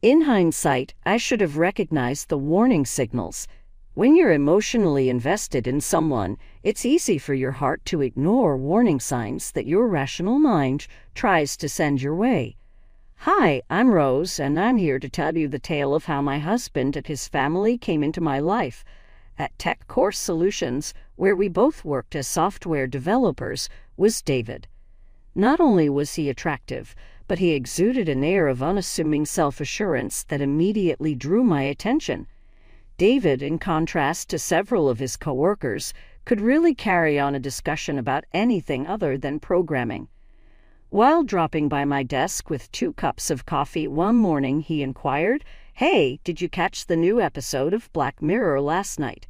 In hindsight, I should have recognized the warning signals. When you're emotionally invested in someone, it's easy for your heart to ignore warning signs that your rational mind tries to send your way. Hi, I'm Rose, and I'm here to tell you the tale of how my husband and his family came into my life. At Tech Course Solutions, where we both worked as software developers, was David. Not only was he attractive, but he exuded an air of unassuming self-assurance that immediately drew my attention. David, in contrast to several of his coworkers, could really carry on a discussion about anything other than programming. While dropping by my desk with 2 cups of coffee one morning, he inquired, "Hey, did you catch the new episode of Black Mirror last night?"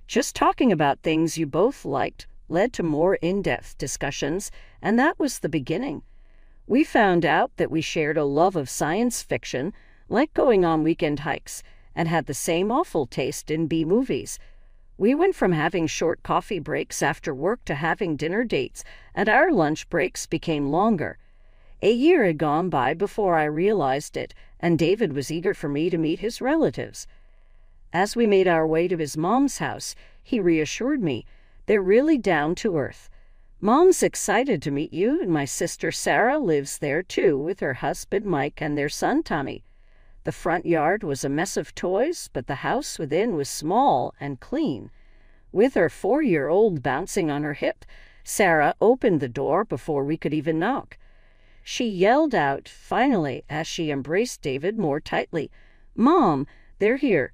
Just talking about things you both liked led to more in-depth discussions, and that was the beginning. We found out that we shared a love of science fiction, like going on weekend hikes, and had the same awful taste in B-movies. We went from having short coffee breaks after work to having dinner dates, and our lunch breaks became longer. A year had gone by before I realized it, and David was eager for me to meet his relatives. As we made our way to his mom's house, he reassured me, "They're really down to earth. Mom's excited to meet you, and my sister Sarah lives there too with her husband Mike and their son Tommy." The front yard was a mess of toys, but the house within was small and clean. With her 4-year-old bouncing on her hip, Sarah opened the door before we could even knock. She yelled out, finally, as she embraced David more tightly, "Mom, they're here."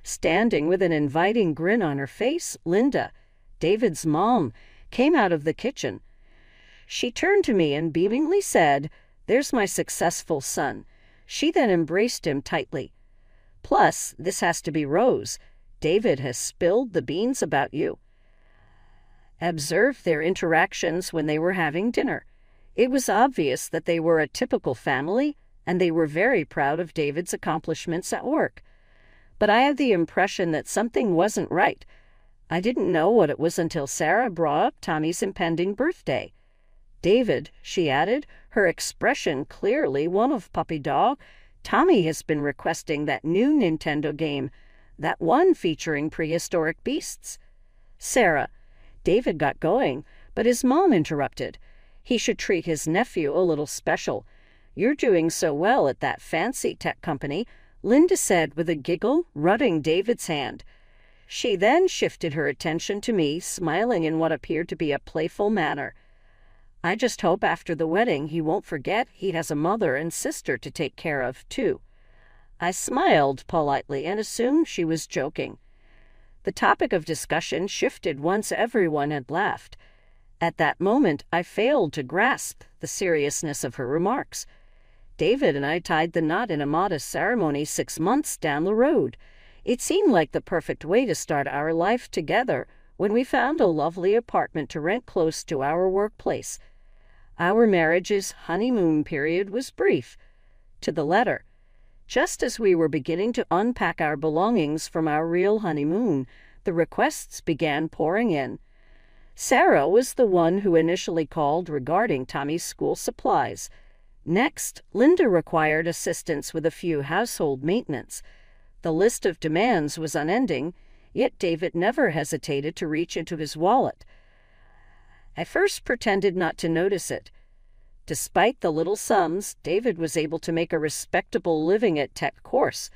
Standing with an inviting grin on her face, Linda, David's mom, came out of the kitchen. She turned to me and beamingly said, "There's my successful son." She then embraced him tightly. "Plus, this has to be Rose. David has spilled the beans about you." Observed their interactions when they were having dinner. It was obvious that they were a typical family, and they were very proud of David's accomplishments at work. But I had the impression that something wasn't right. I didn't know what it was until Sarah brought up Tommy's impending birthday. "David," she added, her expression clearly one of puppy dog, "Tommy has been requesting that new Nintendo game, that one featuring prehistoric beasts." "Sarah," David got going, but his mom interrupted. "He should treat his nephew a little special. You're doing so well at that fancy tech company," Linda said with a giggle, rubbing David's hand. She then shifted her attention to me, smiling in what appeared to be a playful manner. "I just hope after the wedding he won't forget he has a mother and sister to take care of, too." I smiled politely and assumed she was joking. The topic of discussion shifted once everyone had laughed. At that moment, I failed to grasp the seriousness of her remarks. David and I tied the knot in a modest ceremony 6 months down the road. It seemed like the perfect way to start our life together when we found a lovely apartment to rent close to our workplace. Our marriage's honeymoon period was brief, to the letter. Just as we were beginning to unpack our belongings from our real honeymoon, the requests began pouring in. Sarah was the one who initially called regarding Tommy's school supplies. Next, Linda required assistance with a few household maintenance. The list of demands was unending, yet David never hesitated to reach into his wallet. I first pretended not to notice it. Despite the little sums, David was able to make a respectable living at Tech Course.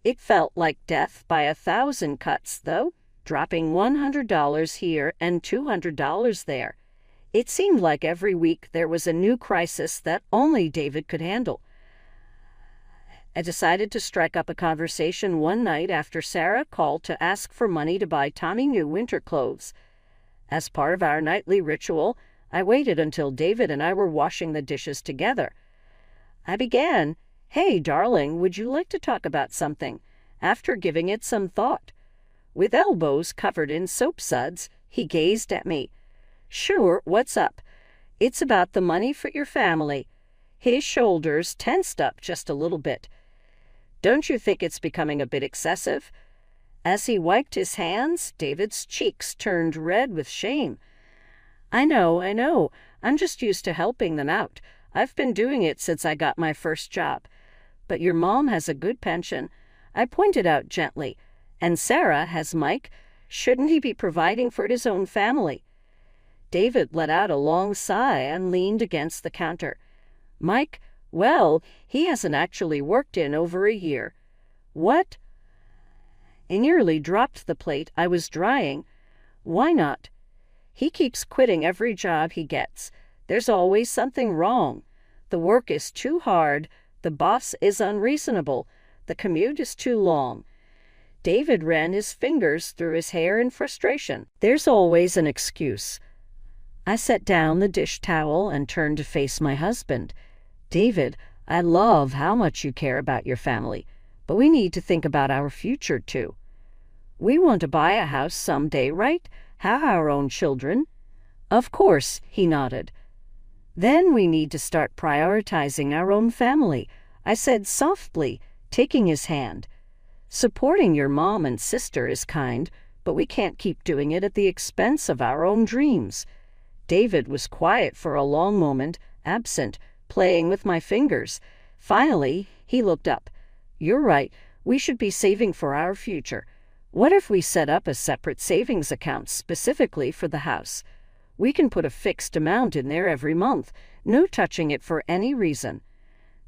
It felt like death by 1,000 cuts, though, dropping $100 here and $200 there. It seemed like every week there was a new crisis that only David could handle. I decided to strike up a conversation one night after Sarah called to ask for money to buy Tommy new winter clothes. As part of our nightly ritual, I waited until David and I were washing the dishes together. I began, "Hey, darling, would you like to talk about something?" after giving it some thought. With elbows covered in soap suds, he gazed at me. "Sure, what's up?" "It's about the money for your family." His shoulders tensed up just a little bit. "Don't you think it's becoming a bit excessive?" As he wiped his hands, David's cheeks turned red with shame. I know. I'm just used to helping them out. I've been doing it since I got my first job. But your mom has a good pension, I pointed out gently. And Sarah has Mike. Shouldn't he be providing for his own family? David let out a long sigh and leaned against the counter. Mike, well, he hasn't actually worked in over a year. What? I nearly dropped the plate I was drying. Why not? He keeps quitting every job he gets. There's always something wrong. The work is too hard. The boss is unreasonable. The commute is too long. David ran his fingers through his hair in frustration. There's always an excuse. I set down the dish towel and turned to face my husband. David, I love how much you care about your family, but we need to think about our future too. We want to buy a house someday, right? Have our own children? Of course, he nodded. Then we need to start prioritizing our own family, I said softly, taking his hand. Supporting your mom and sister is kind, but we can't keep doing it at the expense of our own dreams. David was quiet for a long moment, absent, playing with my fingers. Finally, he looked up. You're right, we should be saving for our future. What if we set up a separate savings account specifically for the house? We can put a fixed amount in there every month, no touching it for any reason.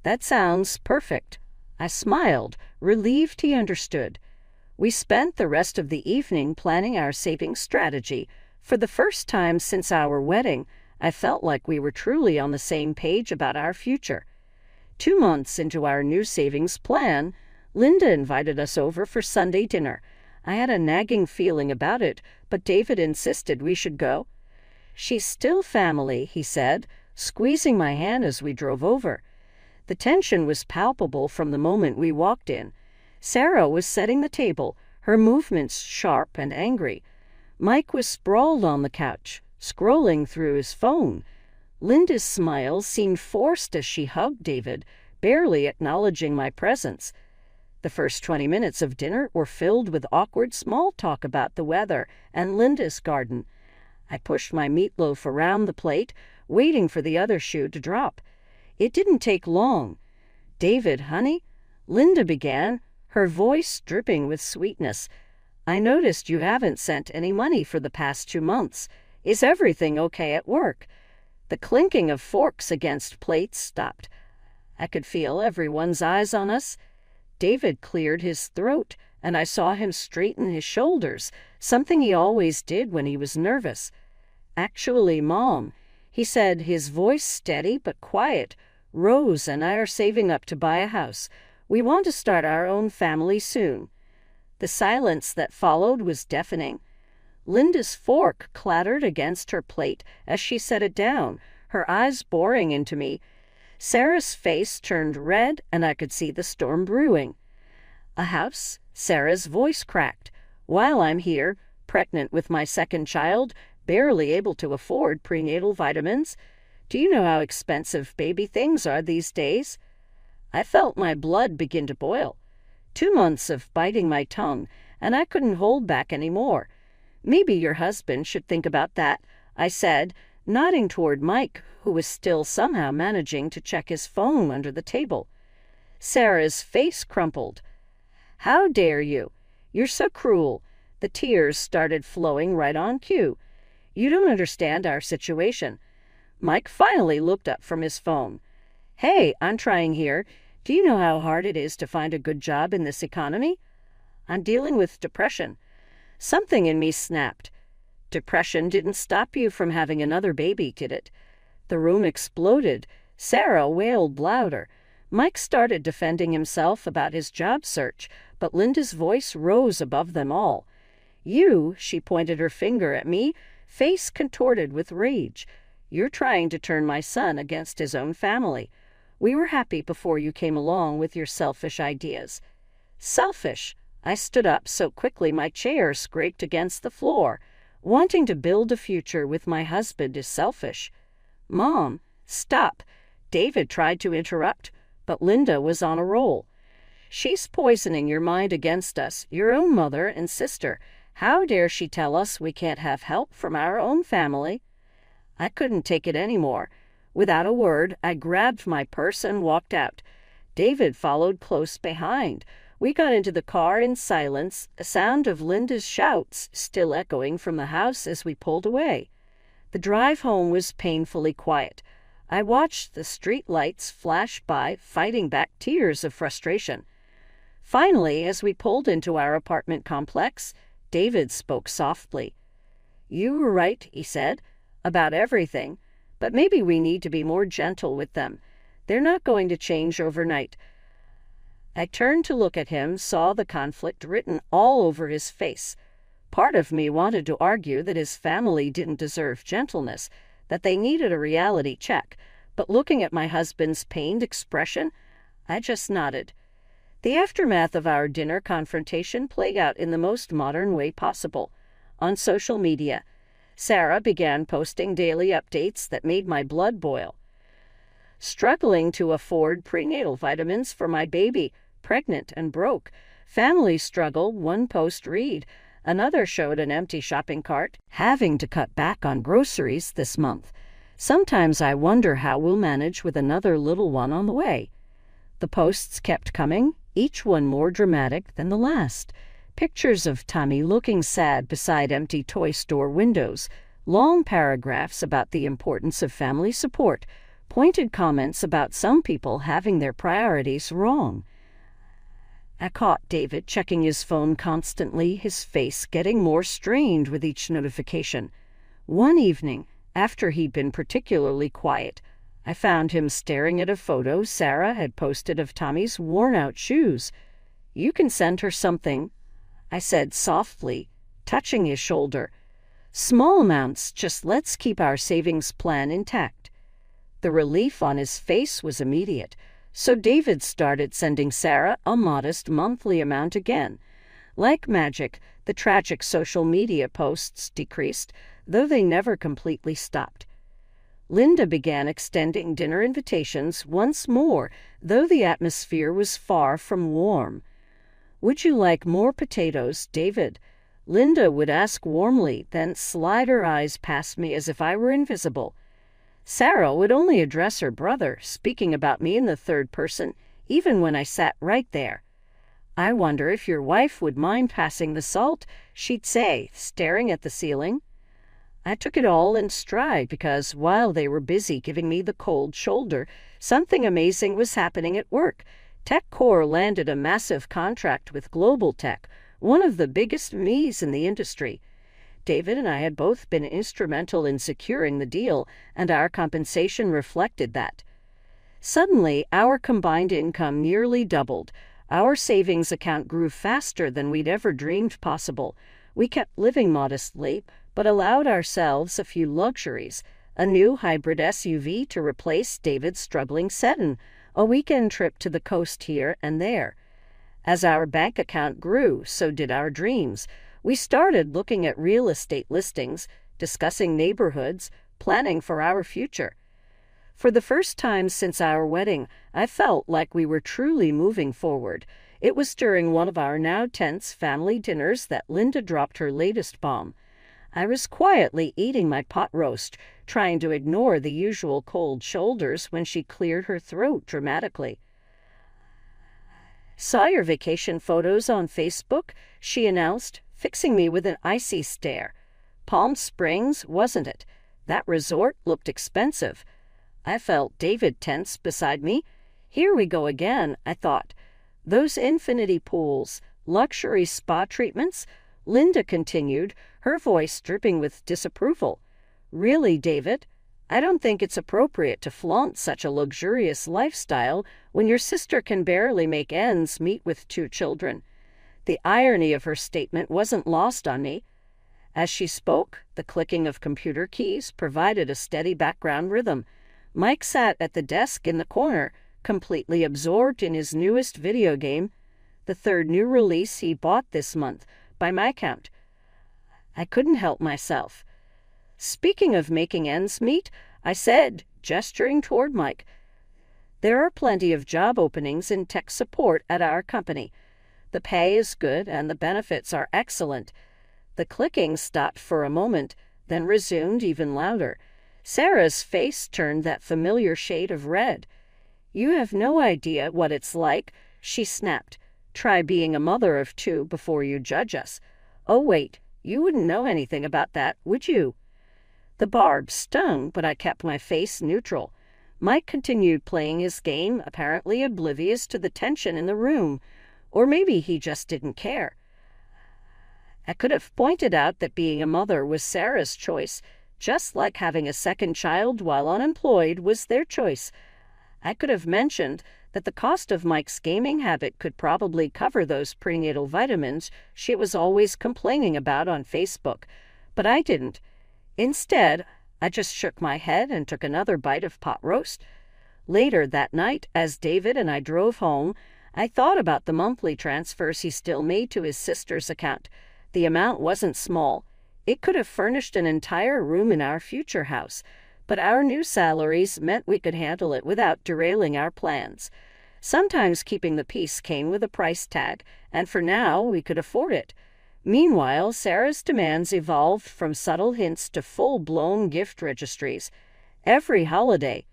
That sounds perfect. I smiled, relieved he understood. We spent the rest of the evening planning our saving strategy. For the first time since our wedding, I felt like we were truly on the same page about our future. 2 months into our new savings plan, Linda invited us over for Sunday dinner. I had a nagging feeling about it, but David insisted we should go. She's still family, he said, squeezing my hand as we drove over. The tension was palpable from the moment we walked in. Sarah was setting the table, her movements sharp and angry. Mike was sprawled on the couch, scrolling through his phone. Linda's smile seemed forced as she hugged David, barely acknowledging my presence. The first 20 minutes of dinner were filled with awkward small talk about the weather and Linda's garden. I pushed my meatloaf around the plate, waiting for the other shoe to drop. It didn't take long. David, honey, Linda began, her voice dripping with sweetness. I noticed you haven't sent any money for the past 2 months. Is everything okay at work? The clinking of forks against plates stopped. I could feel everyone's eyes on us. David cleared his throat, and I saw him straighten his shoulders, something he always did when he was nervous. Actually, Mom, he said, his voice steady but quiet, Rose and I are saving up to buy a house. We want to start our own family soon. The silence that followed was deafening. Linda's fork clattered against her plate as she set it down, her eyes boring into me. Sarah's face turned red, and I could see the storm brewing. A house? Sarah's voice cracked. While I'm here, pregnant with my second child, barely able to afford prenatal vitamins. Do you know how expensive baby things are these days? I felt my blood begin to boil. 2 months of biting my tongue, and I couldn't hold back any more. Maybe your husband should think about that, I said, nodding toward Mike, who was still somehow managing to check his phone under the table. Sarah's face crumpled. How dare you? You're so cruel. The tears started flowing right on cue. You don't understand our situation. Mike finally looked up from his phone. Hey, I'm trying here. Do you know how hard it is to find a good job in this economy? I'm dealing with depression. Something in me snapped. Depression didn't stop you from having another baby, did it? The room exploded. Sarah wailed louder. Mike started defending himself about his job search, but Linda's voice rose above them all. You, she pointed her finger at me, face contorted with rage. You're trying to turn my son against his own family. We were happy before you came along with your selfish ideas. Selfish? I stood up so quickly my chair scraped against the floor. Wanting to build a future with my husband is selfish. Mom, stop. David tried to interrupt, but Linda was on a roll. She's poisoning your mind against us, your own mother and sister. How dare she tell us we can't have help from our own family? I couldn't take it any more. Without a word, I grabbed my purse and walked out. David followed close behind. We got into the car in silence, the sound of Linda's shouts still echoing from the house as we pulled away. The drive home was painfully quiet. I watched the street lights flash by, fighting back tears of frustration. Finally, as we pulled into our apartment complex, David spoke softly. "You were right," he said, "about everything, but maybe we need to be more gentle with them. They're not going to change overnight." I turned to look at him, saw the conflict written all over his face. Part of me wanted to argue that his family didn't deserve gentleness, that they needed a reality check, but looking at my husband's pained expression, I just nodded. The aftermath of our dinner confrontation played out in the most modern way possible. On social media, Sarah began posting daily updates that made my blood boil. Struggling to afford prenatal vitamins for my baby, pregnant and broke. Family struggle, one post read. Another showed an empty shopping cart, having to cut back on groceries this month. Sometimes I wonder how we'll manage with another little one on the way. The posts kept coming, each one more dramatic than the last. Pictures of Tommy looking sad beside empty toy store windows, long paragraphs about the importance of family support, pointed comments about some people having their priorities wrong. I caught David checking his phone constantly, his face getting more strained with each notification. One evening, after he'd been particularly quiet, I found him staring at a photo Sarah had posted of Tommy's worn-out shoes. "You can send her something," I said softly, touching his shoulder. "Small amounts, just let's keep our savings plan intact." The relief on his face was immediate, so David started sending Sarah a modest monthly amount again. Like magic, the tragic social media posts decreased, though they never completely stopped. Linda began extending dinner invitations once more, though the atmosphere was far from warm. "Would you like more potatoes, David?" Linda would ask warmly, then slide her eyes past me as if I were invisible. Sarah would only address her brother, speaking about me in the third person, even when I sat right there. "I wonder if your wife would mind passing the salt," she'd say, staring at the ceiling. I took it all in stride because while they were busy giving me the cold shoulder, something amazing was happening at work. TechCore landed a massive contract with Global Tech, one of the biggest MEs in the industry. David and I had both been instrumental in securing the deal, and our compensation reflected that. Suddenly, our combined income nearly doubled. Our savings account grew faster than we'd ever dreamed possible. We kept living modestly, but allowed ourselves a few luxuries: a new hybrid SUV to replace David's struggling sedan, a weekend trip to the coast here and there. As our bank account grew, so did our dreams. We started looking at real estate listings, discussing neighborhoods, planning for our future. For the first time since our wedding, I felt like we were truly moving forward. It was during one of our now tense family dinners that Linda dropped her latest bomb. I was quietly eating my pot roast, trying to ignore the usual cold shoulders when she cleared her throat dramatically. "Saw your vacation photos on Facebook," she announced, fixing me with an icy stare. "Palm Springs, wasn't it? That resort looked expensive." I felt David tense beside me. Here we go again, I thought. Those infinity pools, luxury spa treatments? Linda continued, her voice dripping with disapproval. "Really, David? I don't think it's appropriate to flaunt such a luxurious lifestyle when your sister can barely make ends meet with 2 children. The irony of her statement wasn't lost on me. As she spoke, the clicking of computer keys provided a steady background rhythm. Mike sat at the desk in the corner, completely absorbed in his newest video game, the 3rd new release he bought this month, by my count. I couldn't help myself. "Speaking of making ends meet," I said, gesturing toward Mike, "there are plenty of job openings in tech support at our company. The pay is good and the benefits are excellent." The clicking stopped for a moment, then resumed even louder. Sarah's face turned that familiar shade of red. You have no idea what it's like, she snapped. Try being a mother of two before you judge us. Oh, wait, you wouldn't know anything about that, would you? The barb stung, but I kept my face neutral. Mike continued playing his game, apparently oblivious to the tension in the room. Or maybe he just didn't care. I could have pointed out that being a mother was Sarah's choice, just like having a second child while unemployed was their choice. I could have mentioned that the cost of Mike's gaming habit could probably cover those prenatal vitamins she was always complaining about on Facebook, but I didn't. Instead, I just shook my head and took another bite of pot roast. Later that night, as David and I drove home, I thought about the monthly transfers he still made to his sister's account. The amount wasn't small. It could have furnished an entire room in our future house, but our new salaries meant we could handle it without derailing our plans. Sometimes keeping the peace came with a price tag, and for now we could afford it. Meanwhile, Sarah's demands evolved from subtle hints to full-blown gift registries. Every holiday,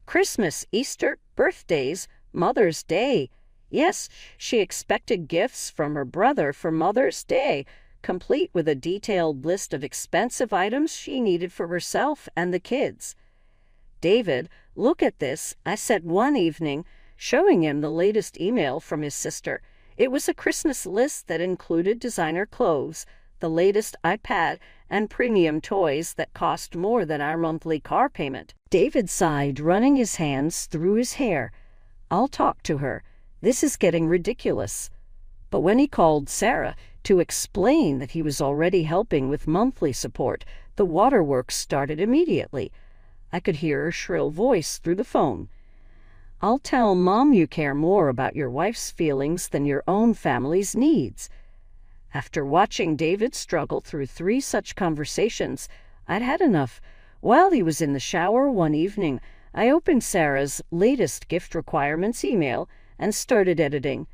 Christmas, Easter, birthdays, Mother's Day. Yes, she expected gifts from her brother for Mother's Day, complete with a detailed list of expensive items she needed for herself and the kids. David, look at this, I said one evening, showing him the latest email from his sister. It was a Christmas list that included designer clothes, the latest iPad, and premium toys that cost more than our monthly car payment. David sighed, running his hands through his hair. I'll talk to her. This is getting ridiculous. But when he called Sarah to explain that he was already helping with monthly support, the waterworks started immediately. I could hear her shrill voice through the phone. I'll tell Mom you care more about your wife's feelings than your own family's needs. After watching David struggle through 3 such conversations, I'd had enough. While he was in the shower one evening, I opened Sarah's latest gift requirements email and started editing.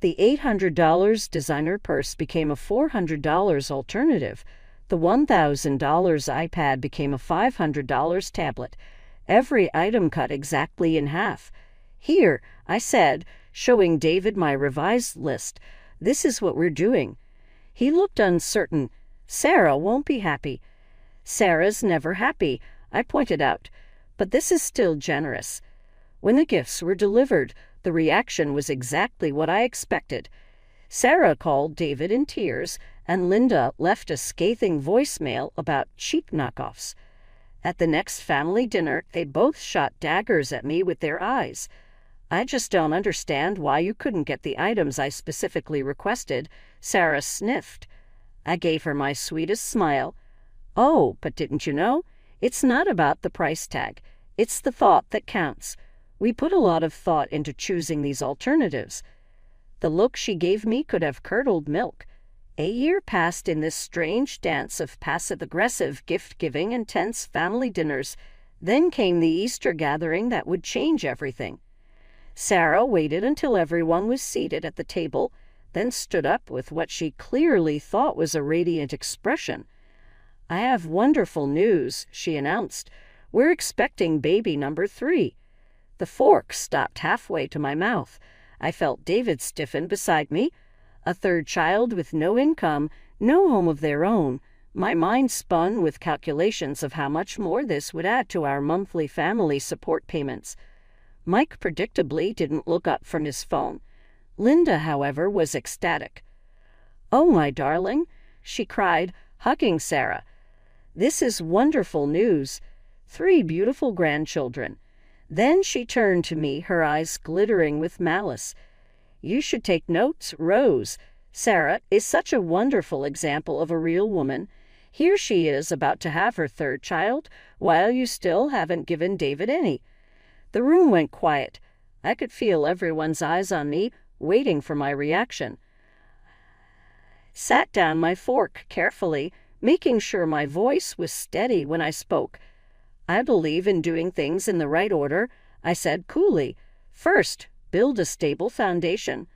The $800 designer purse became a $400 alternative. The $1,000 iPad became a $500 tablet. Every item cut exactly in half. Here, I said, showing David my revised list, this is what we're doing. He looked uncertain. Sarah won't be happy. Sarah's never happy, I pointed out, but this is still generous. When the gifts were delivered, the reaction was exactly what I expected. Sarah called David in tears, and Linda left a scathing voicemail about cheap knockoffs. At the next family dinner, they both shot daggers at me with their eyes. I just don't understand why you couldn't get the items I specifically requested, Sarah sniffed. I gave her my sweetest smile. Oh, but didn't you know? It's not about the price tag. It's the thought that counts. We put a lot of thought into choosing these alternatives. The look she gave me could have curdled milk. A year passed in this strange dance of passive-aggressive gift-giving and tense family dinners. Then came the Easter gathering that would change everything. Sarah waited until everyone was seated at the table, then stood up with what she clearly thought was a radiant expression. I have wonderful news, she announced. We're expecting baby number 3. The fork stopped halfway to my mouth. I felt David stiffen beside me. A 3rd child with no income, no home of their own. My mind spun with calculations of how much more this would add to our monthly family support payments. Mike predictably didn't look up from his phone. Linda, however, was ecstatic. "Oh, my darling," she cried, hugging Sarah. "This is wonderful news. 3 beautiful grandchildren." Then she turned to me, her eyes glittering with malice. "You should take notes, Rose. Sarah is such a wonderful example of a real woman. Here she is about to have her 3rd child, while you still haven't given David any." The room went quiet. I could feel everyone's eyes on me, waiting for my reaction. Sat down my fork carefully, making sure my voice was steady when I spoke. "I believe in doing things in the right order," I said coolly. "First, build a stable foundation,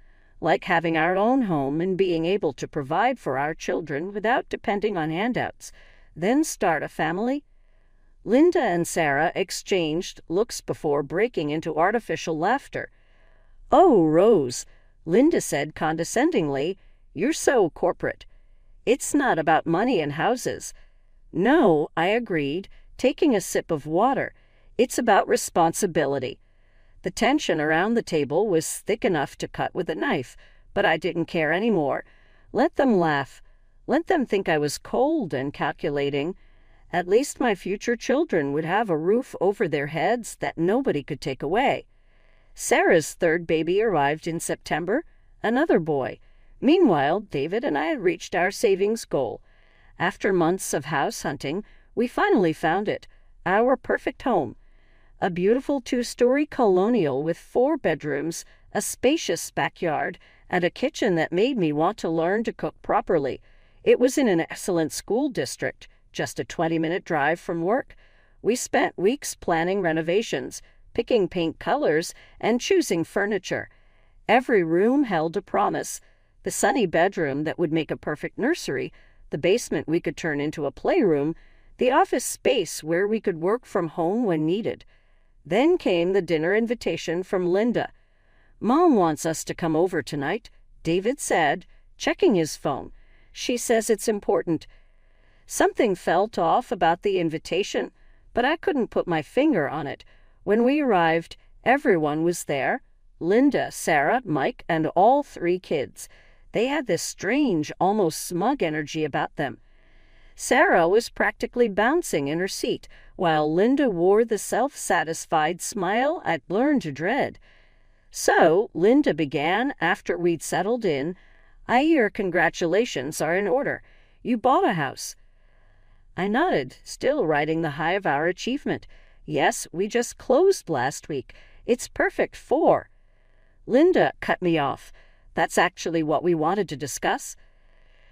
like having our own home and being able to provide for our children without depending on handouts. Then start a family." Linda and Sarah exchanged looks before breaking into artificial laughter. "Oh, Rose," Linda said condescendingly, "you're so corporate. It's not about money and houses." "No," I agreed, taking a sip of water. "It's about responsibility." The tension around the table was thick enough to cut with a knife, but I didn't care anymore. Let them laugh. Let them think I was cold and calculating. At least my future children would have a roof over their heads that nobody could take away. Sarah's third baby arrived in September, another boy. Meanwhile, David and I had reached our savings goal. After months of house hunting, we finally found it, our perfect home. A beautiful 2-story colonial with 4 bedrooms, a spacious backyard, and a kitchen that made me want to learn to cook properly. It was in an excellent school district, just a 20-minute drive from work. We spent weeks planning renovations, picking paint colors, and choosing furniture. Every room held a promise. The sunny bedroom that would make a perfect nursery, the basement we could turn into a playroom, the office space where we could work from home when needed. Then came the dinner invitation from Linda. "Mom wants us to come over tonight," David said, checking his phone. "She says it's important." Something felt off about the invitation, but I couldn't put my finger on it. When we arrived, everyone was there. Linda, Sarah, Mike, and all 3 kids. They had this strange, almost smug energy about them. Sarah was practically bouncing in her seat, while Linda wore the self-satisfied smile I'd learned to dread. So Linda began after we'd settled in. "I hear congratulations are in order. You bought a house." I nodded, still riding the high of our achievement. "Yes, we just closed last week. It's perfect for—" Linda cut me off. "That's actually what we wanted to discuss."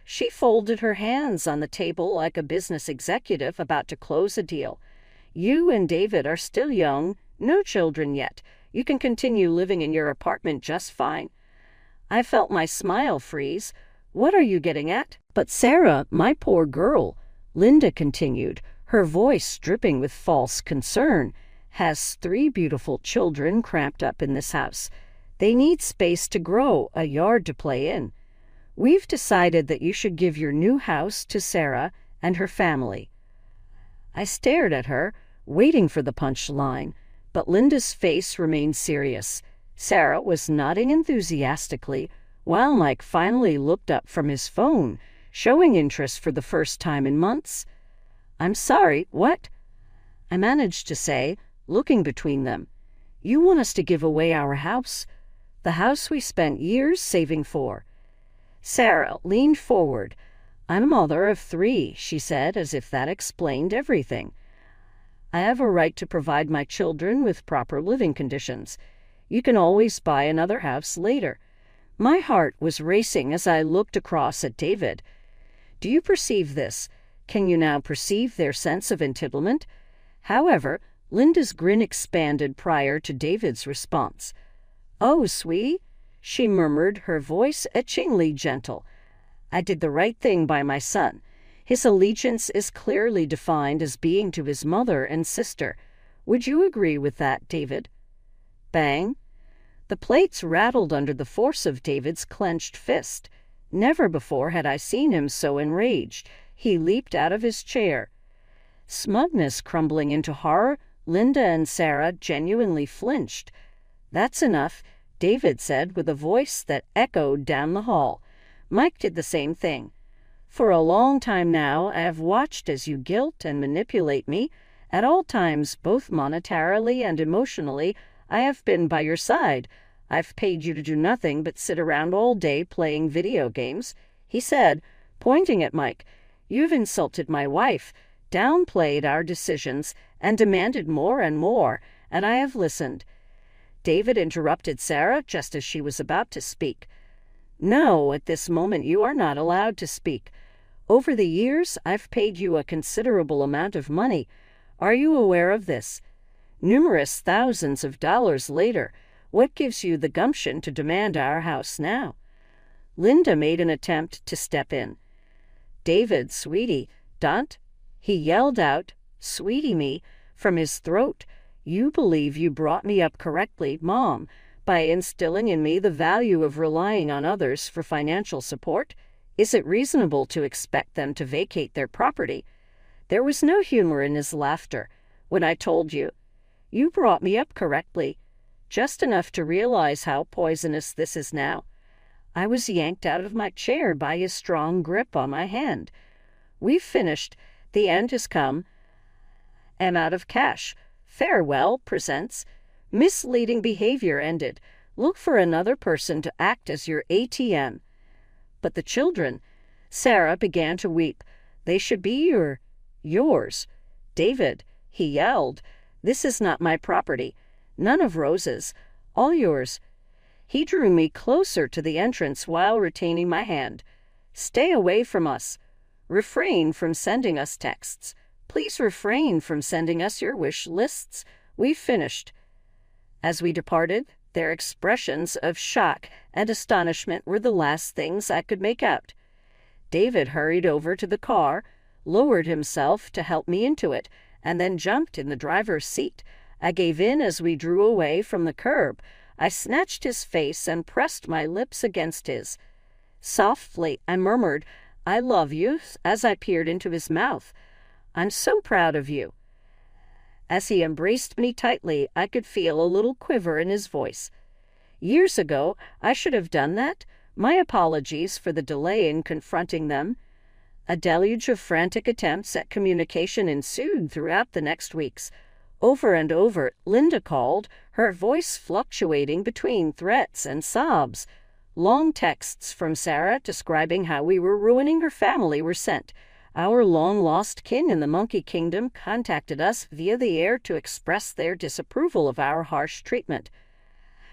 She folded her hands on the table like a business executive about to close a deal. "You and David are still young, no children yet. You can continue living in your apartment just fine." I felt my smile freeze. "What are you getting at?" "But Sarah, my poor girl," Linda continued, her voice dripping with false concern, "has 3 beautiful children cramped up in this house. They need space to grow, a yard to play in. We've decided that you should give your new house to Sarah and her family." I stared at her, waiting for the punchline, but Linda's face remained serious. Sarah was nodding enthusiastically, while Mike finally looked up from his phone, showing interest for the first time in months. "I'm sorry, what?" I managed to say, looking between them. "You want us to give away our house? The house we spent years saving for?" Sarah leaned forward. "I'm a mother of 3, she said, as if that explained everything. "I have a right to provide my children with proper living conditions. You can always buy another house later." My heart was racing as I looked across at David. "Do you perceive this? Can you now perceive their sense of entitlement?" However, Linda's grin expanded prior to David's response. "Oh, sweetie," she murmured, her voice etchingly gentle. "I did the right thing by my son. His allegiance is clearly defined as being to his mother and sister. Would you agree with that, David?" Bang! The plates rattled under the force of David's clenched fist. Never before had I seen him so enraged. He leaped out of his chair. Smugness crumbling into horror, Linda and Sarah genuinely flinched. "That's enough," David said with a voice that echoed down the hall. Mike did the same thing. "For a long time now, I have watched as you guilt and manipulate me. At all times, both monetarily and emotionally, I have been by your side. I've paid you to do nothing but sit around all day playing video games," he said, pointing at Mike. "You've insulted my wife, downplayed our decisions, and demanded more and more, and I have listened." David interrupted Sarah just as she was about to speak. "No, at this moment you are not allowed to speak. Over the years, I've paid you a considerable amount of money. Are you aware of this? Numerous thousands of dollars later, what gives you the gumption to demand our house now?" Linda made an attempt to step in. "David, sweetie, don't," he yelled out, "Sweetie me," from his throat. "You believe you brought me up correctly, Mom, by instilling in me the value of relying on others for financial support? Is it reasonable to expect them to vacate their property?" There was no humor in his laughter. "When I told you, you brought me up correctly, just enough to realize how poisonous this is now." I was yanked out of my chair by his strong grip on my hand. "We've finished. The end has come. Am out of cash. Farewell presents. Misleading behavior ended. Look for another person to act as your ATM." But the children, Sarah began to weep. "They should be yours. David," he yelled, "this is not my property. None of Rose's. All yours." He drew me closer to the entrance while retaining my hand. "Stay away from us. Refrain from sending us texts. Please refrain from sending us your wish lists. We've finished." As we departed, their expressions of shock and astonishment were the last things I could make out. David hurried over to the car, lowered himself to help me into it, and then jumped in the driver's seat. I gave in as we drew away from the curb. I snatched his face and pressed my lips against his. Softly, I murmured, "I love you," as I peered into his mouth. "I'm so proud of you." As he embraced me tightly, I could feel a little quiver in his voice. "Years ago, I should have done that. My apologies for the delay in confronting them." A deluge of frantic attempts at communication ensued throughout the next weeks. Over and over, Linda called, her voice fluctuating between threats and sobs. Long texts from Sarah describing how we were ruining her family were sent. Our long-lost kin in the Monkey Kingdom contacted us via the air to express their disapproval of our harsh treatment.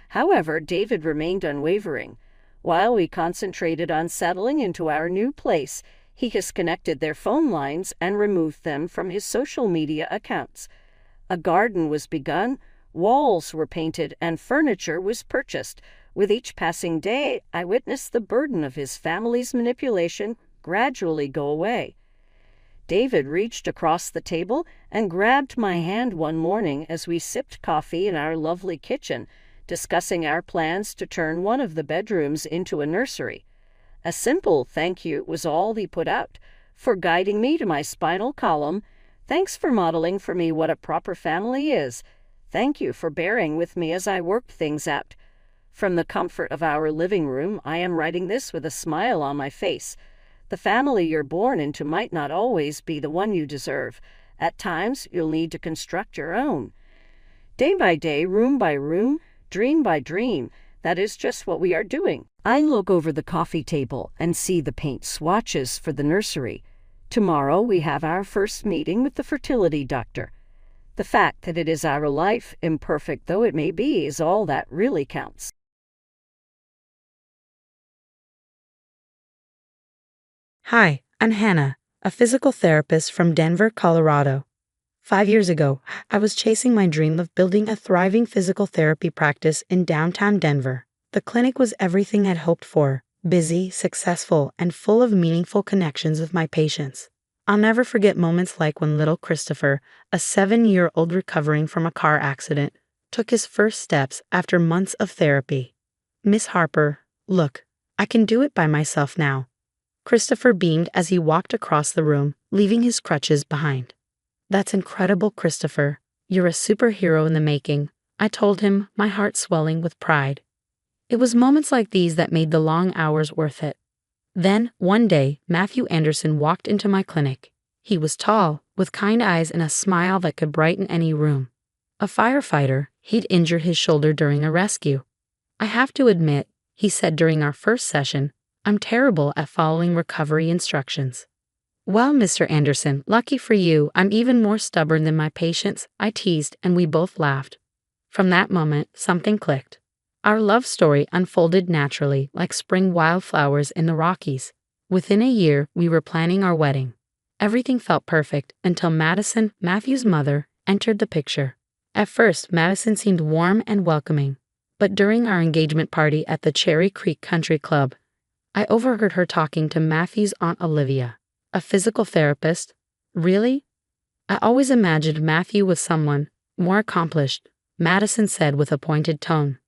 However, David remained unwavering. While we concentrated on settling into our new place, he disconnected their phone lines and removed them from his social media accounts. A garden was begun, walls were painted, and furniture was purchased. With each passing day, I witnessed the burden of his family's manipulation gradually go away. David reached across the table and grabbed my hand one morning as we sipped coffee in our lovely kitchen, discussing our plans to turn one of the bedrooms into a nursery. A simple thank you was all he put out, for guiding me to my spinal column. "Thanks for modeling for me what a proper family is. Thank you for bearing with me as I worked things out." From the comfort of our living room, I am writing this with a smile on my face. The family you're born into might not always be the one you deserve. At times, you'll need to construct your own. Day by day, room by room, dream by dream, that is just what we are doing. I look over the coffee table and see the paint swatches for the nursery. Tomorrow we have our first meeting with the fertility doctor. The fact that it is our life, imperfect though it may be, is all that really counts. Hi, I'm Hannah, a physical therapist from Denver, Colorado. 5 years ago, I was chasing my dream of building a thriving physical therapy practice in downtown Denver. The clinic was everything I'd hoped for: busy, successful, and full of meaningful connections with my patients. I'll never forget moments like when little Christopher, a 7-year-old recovering from a car accident, took his first steps after months of therapy. "Miss Harper, look, I can do it by myself now." Christopher beamed as he walked across the room, leaving his crutches behind. "That's incredible, Christopher. You're a superhero in the making," I told him, my heart swelling with pride. It was moments like these that made the long hours worth it. Then, one day, Matthew Anderson walked into my clinic. He was tall, with kind eyes and a smile that could brighten any room. A firefighter, he'd injured his shoulder during a rescue. "I have to admit," he said during our first session, "I'm terrible at following recovery instructions." "Well, Mr. Anderson, lucky for you, I'm even more stubborn than my patients," I teased, and we both laughed. From that moment, something clicked. Our love story unfolded naturally, like spring wildflowers in the Rockies. Within a year, we were planning our wedding. Everything felt perfect until Madison, Matthew's mother, entered the picture. At first, Madison seemed warm and welcoming, but during our engagement party at the Cherry Creek Country Club, I overheard her talking to Matthew's Aunt Olivia. "A physical therapist? Really? I always imagined Matthew was someone more accomplished, Madison said with a pointed tone.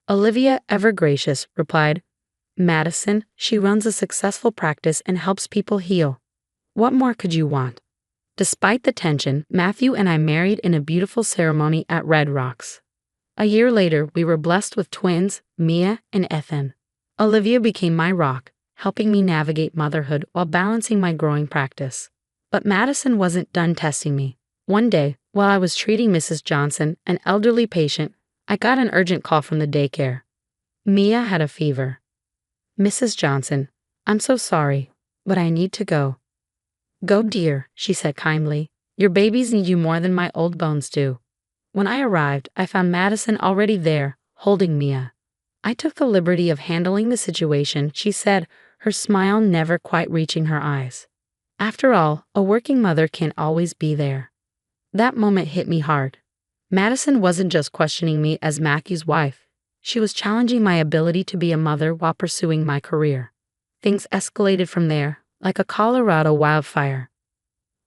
Olivia, ever gracious, replied, Madison, she runs a successful practice and helps people heal. What more could you want? Despite the tension, Matthew and I married in a beautiful ceremony at Red Rocks. A year later, we were blessed with twins, Mia and Ethan. Olivia became my rock, helping me navigate motherhood while balancing my growing practice. But Madison wasn't done testing me. One day, while I was treating Mrs. Johnson, an elderly patient, I got an urgent call from the daycare. Mia had a fever. Mrs. Johnson, I'm so sorry, but I need to go. Go, dear, she said kindly. Your babies need you more than my old bones do. When I arrived, I found Madison already there, holding Mia. I took the liberty of handling the situation, she said, her smile never quite reaching her eyes. After all, a working mother can't always be there. That moment hit me hard. Madison wasn't just questioning me as Matthew's wife. She was challenging my ability to be a mother while pursuing my career. Things escalated from there, like a Colorado wildfire.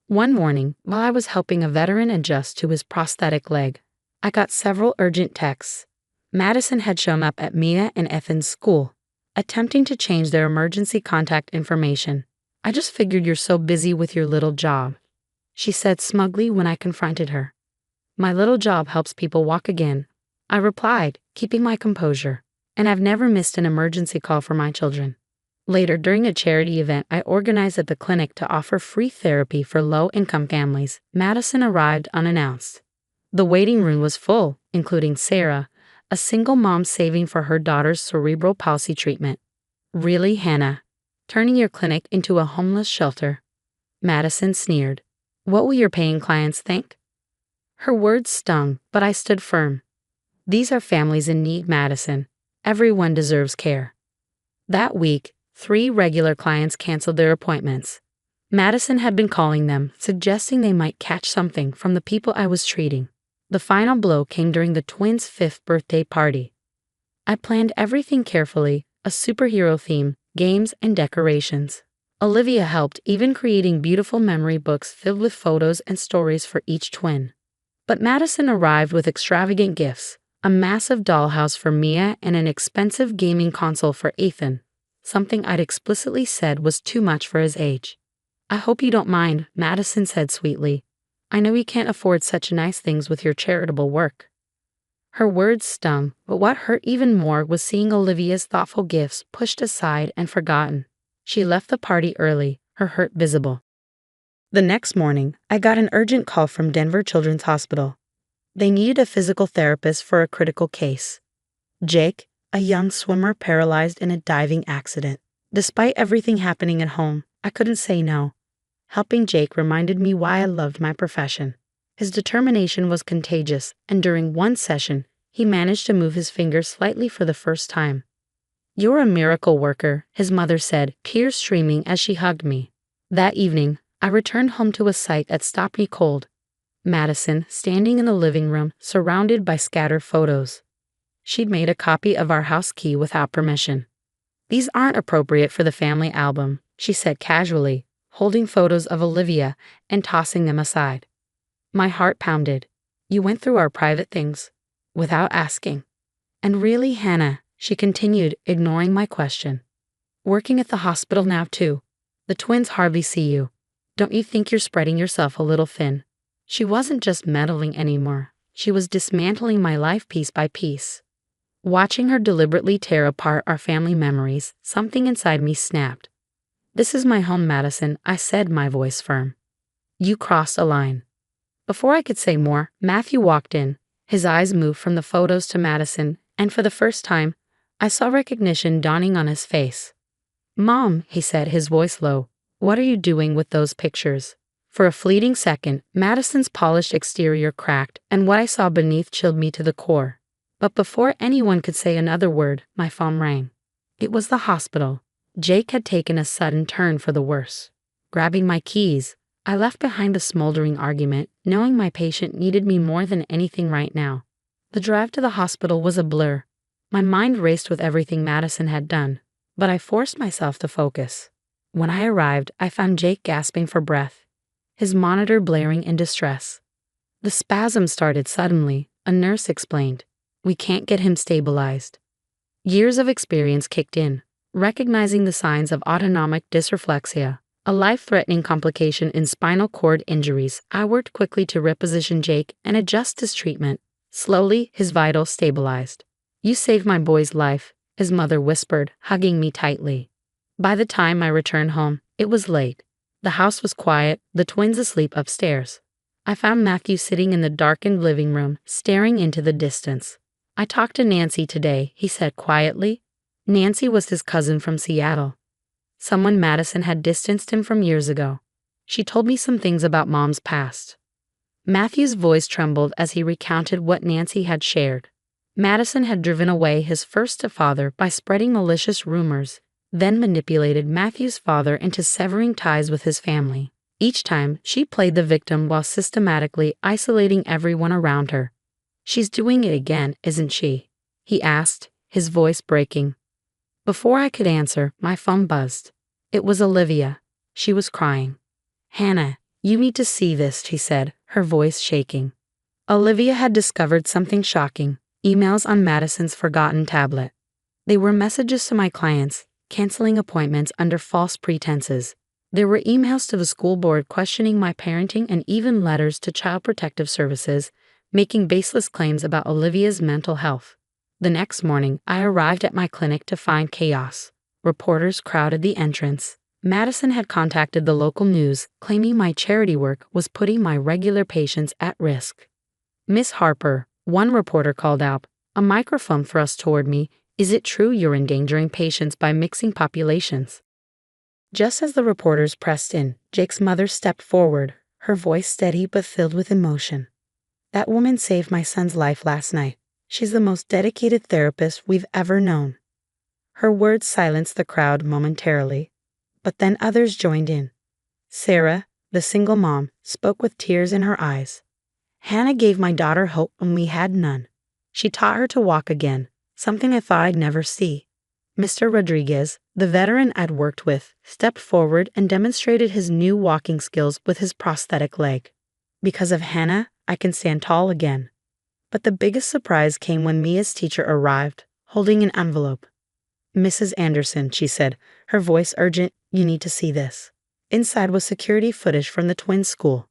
One morning, while I was helping a veteran adjust to his prosthetic leg, I got several urgent texts. Madison had shown up at Mia and Ethan's school, attempting to change their emergency contact information. I just figured you're so busy with your little job, she said smugly when I confronted her. My little job helps people walk again, I replied, keeping my composure, and I've never missed an emergency call for my children. Later, during a charity event I organized at the clinic to offer free therapy for low-income families, Madison arrived unannounced. The waiting room was full, including Sarah, a single mom saving for her daughter's cerebral palsy treatment. Really, Hannah? Turning your clinic into a homeless shelter? Madison sneered. What will your paying clients think? Her words stung, but I stood firm. These are families in need, Madison. Everyone deserves care. That week, 3 regular clients canceled their appointments. Madison had been calling them, suggesting they might catch something from the people I was treating. The final blow came during the twins' 5th birthday party. I planned everything carefully, a superhero theme, games, and decorations. Olivia helped, even creating beautiful memory books filled with photos and stories for each twin. But Madison arrived with extravagant gifts, a massive dollhouse for Mia and an expensive gaming console for Ethan, something I'd explicitly said was too much for his age. I hope you don't mind, Madison said sweetly. I know you can't afford such nice things with your charitable work. Her words stung, but what hurt even more was seeing Olivia's thoughtful gifts pushed aside and forgotten. She left the party early, her hurt visible. The next morning, I got an urgent call from Denver Children's Hospital. They needed a physical therapist for a critical case. Jake, a young swimmer paralyzed in a diving accident. Despite everything happening at home, I couldn't say no. Helping Jake reminded me why I loved my profession. His determination was contagious, and during one session, he managed to move his finger slightly for the first time. You're a miracle worker, his mother said, tears streaming as she hugged me. That evening, I returned home to a sight that stopped me cold. Madison, standing in the living room, surrounded by scattered photos. She'd made a copy of our house key without permission. These aren't appropriate for the family album, she said casually, holding photos of Olivia and tossing them aside. My heart pounded. You went through our private things, without asking. And really, Hannah, she continued, ignoring my question. Working at the hospital now too. The twins hardly see you. Don't you think you're spreading yourself a little thin? She wasn't just meddling anymore. She was dismantling my life piece by piece. Watching her deliberately tear apart our family memories, something inside me snapped. This is my home, Madison, I said, my voice firm. You crossed a line. Before I could say more, Matthew walked in. His eyes moved from the photos to Madison, and for the first time, I saw recognition dawning on his face. Mom, he said, his voice low, what are you doing with those pictures? For a fleeting second, Madison's polished exterior cracked, and what I saw beneath chilled me to the core. But before anyone could say another word, my phone rang. It was the hospital. Jake had taken a sudden turn for the worse. Grabbing my keys, I left behind the smoldering argument, knowing my patient needed me more than anything right now. The drive to the hospital was a blur. My mind raced with everything Madison had done, but I forced myself to focus. When I arrived, I found Jake gasping for breath. his monitor blaring in distress. The spasm started suddenly, a nurse explained. We can't get him stabilized. Years of experience kicked in, recognizing the signs of autonomic dysreflexia, a life-threatening complication in spinal cord injuries. I worked quickly to reposition Jake and adjust his treatment. Slowly, his vitals stabilized. You saved my boy's life, his mother whispered, hugging me tightly. By the time I returned home, it was late. The house was quiet, the twins asleep upstairs. I found Matthew sitting in the darkened living room, staring into the distance. I talked to Nancy today, he said quietly. Nancy was his cousin from Seattle. Someone Madison had distanced him from years ago. She told me some things about Mom's past. Matthew's voice trembled as he recounted what Nancy had shared. Madison had driven away his first stepfather by spreading malicious rumors, then manipulated Matthew's father into severing ties with his family. Each time, she played the victim while systematically isolating everyone around her. She's doing it again, isn't she? He asked, his voice breaking. Before I could answer, my phone buzzed. It was Olivia. She was crying. Hannah, you need to see this, she said, her voice shaking. Olivia had discovered something shocking, emails on Madison's forgotten tablet. They were messages to my clients, canceling appointments under false pretenses. There were emails to the school board questioning my parenting and even letters to Child Protective Services, making baseless claims about Olivia's mental health. The next morning, I arrived at my clinic to find chaos. Reporters crowded the entrance. Madison had contacted the local news, claiming my charity work was putting my regular patients at risk. Miss Harper, one reporter called out, a microphone thrust toward me. Is it true you're endangering patients by mixing populations? Just as the reporters pressed in, Jake's mother stepped forward, her voice steady but filled with emotion. That woman saved my son's life last night. She's the most dedicated therapist we've ever known. Her words silenced the crowd momentarily, but then others joined in. Sarah, the single mom, spoke with tears in her eyes. Hannah gave my daughter hope when we had none. She taught her to walk again, something I thought I'd never see. Mr. Rodriguez, the veteran I'd worked with, stepped forward and demonstrated his new walking skills with his prosthetic leg. Because of Hannah, I can stand tall again. But the biggest surprise came when Mia's teacher arrived, holding an envelope. Mrs. Anderson, she said, her voice urgent, you need to see this. Inside was security footage from the twins' school.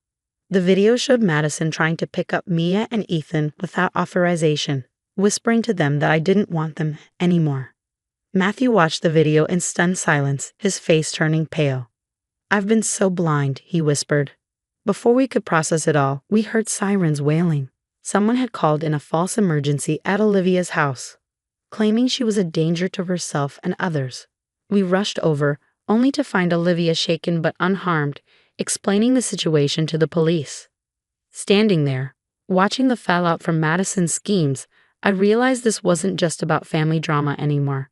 The video showed Madison trying to pick up Mia and Ethan without authorization, whispering to them that I didn't want them anymore. Matthew watched the video in stunned silence, his face turning pale. I've been so blind, he whispered. Before we could process it all, we heard sirens wailing. Someone had called in a false emergency at Olivia's house, claiming she was a danger to herself and others. We rushed over, only to find Olivia shaken but unharmed, explaining the situation to the police. Standing there, watching the fallout from Madison's schemes, I realized this wasn't just about family drama anymore.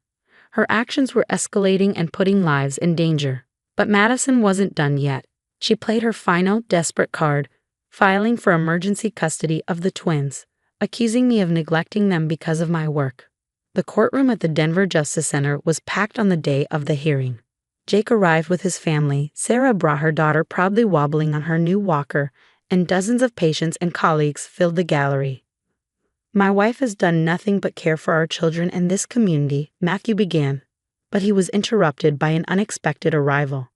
Her actions were escalating and putting lives in danger. But Madison wasn't done yet. She played her final, desperate card, filing for emergency custody of the twins, accusing me of neglecting them because of my work. The courtroom at the Denver Justice Center was packed on the day of the hearing. Jake arrived with his family, Sarah brought her daughter proudly wobbling on her new walker, and dozens of patients and colleagues filled the gallery. My wife has done nothing but care for our children and this community, Matthew began, but he was interrupted by an unexpected arrival.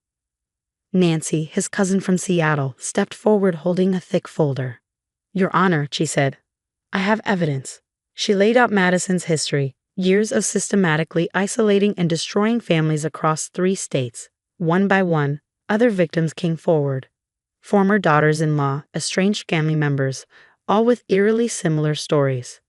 Nancy, his cousin from Seattle, stepped forward holding a thick folder. Your Honor, she said, I have evidence. She laid out Madison's history, years of systematically isolating and destroying families across 3 states. One by one, other victims came forward. Former daughters-in-law, estranged family members, all with eerily similar stories.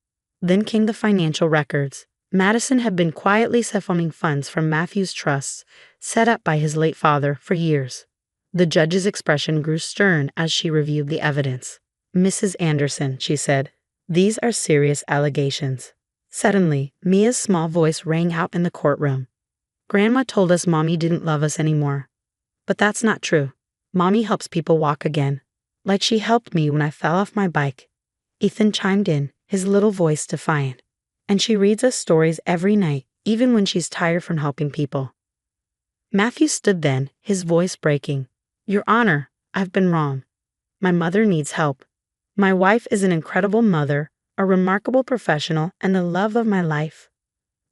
Then came the financial records. Madison had been quietly siphoning funds from Matthew's trusts, set up by his late father, for years. The judge's expression grew stern as she reviewed the evidence. Mrs. Anderson, she said, these are serious allegations. Suddenly, Mia's small voice rang out in the courtroom. Grandma told us Mommy didn't love us anymore. But that's not true. Mommy helps people walk again. Like she helped me when I fell off my bike. Ethan chimed in, his little voice defiant. And she reads us stories every night, even when she's tired from helping people. Matthew stood then, his voice breaking. Your Honor, I've been wrong. My mother needs help. My wife is an incredible mother, a remarkable professional, and the love of my life.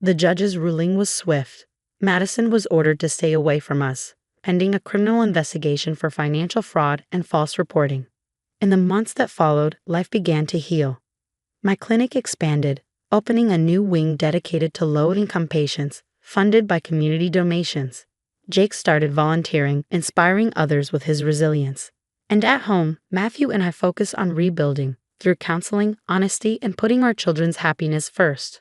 The judge's ruling was swift. Madison was ordered to stay away from us, pending a criminal investigation for financial fraud and false reporting. In the months that followed, life began to heal. My clinic expanded, opening a new wing dedicated to low-income patients, funded by community donations. Jake started volunteering, inspiring others with his resilience. And at home, Matthew and I focus on rebuilding through counseling, honesty, and putting our children's happiness first.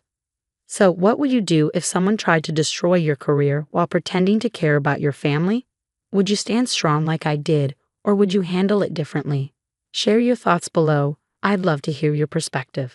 So, what would you do if someone tried to destroy your career while pretending to care about your family? Would you stand strong like I did, or would you handle it differently? Share your thoughts below. I'd love to hear your perspective.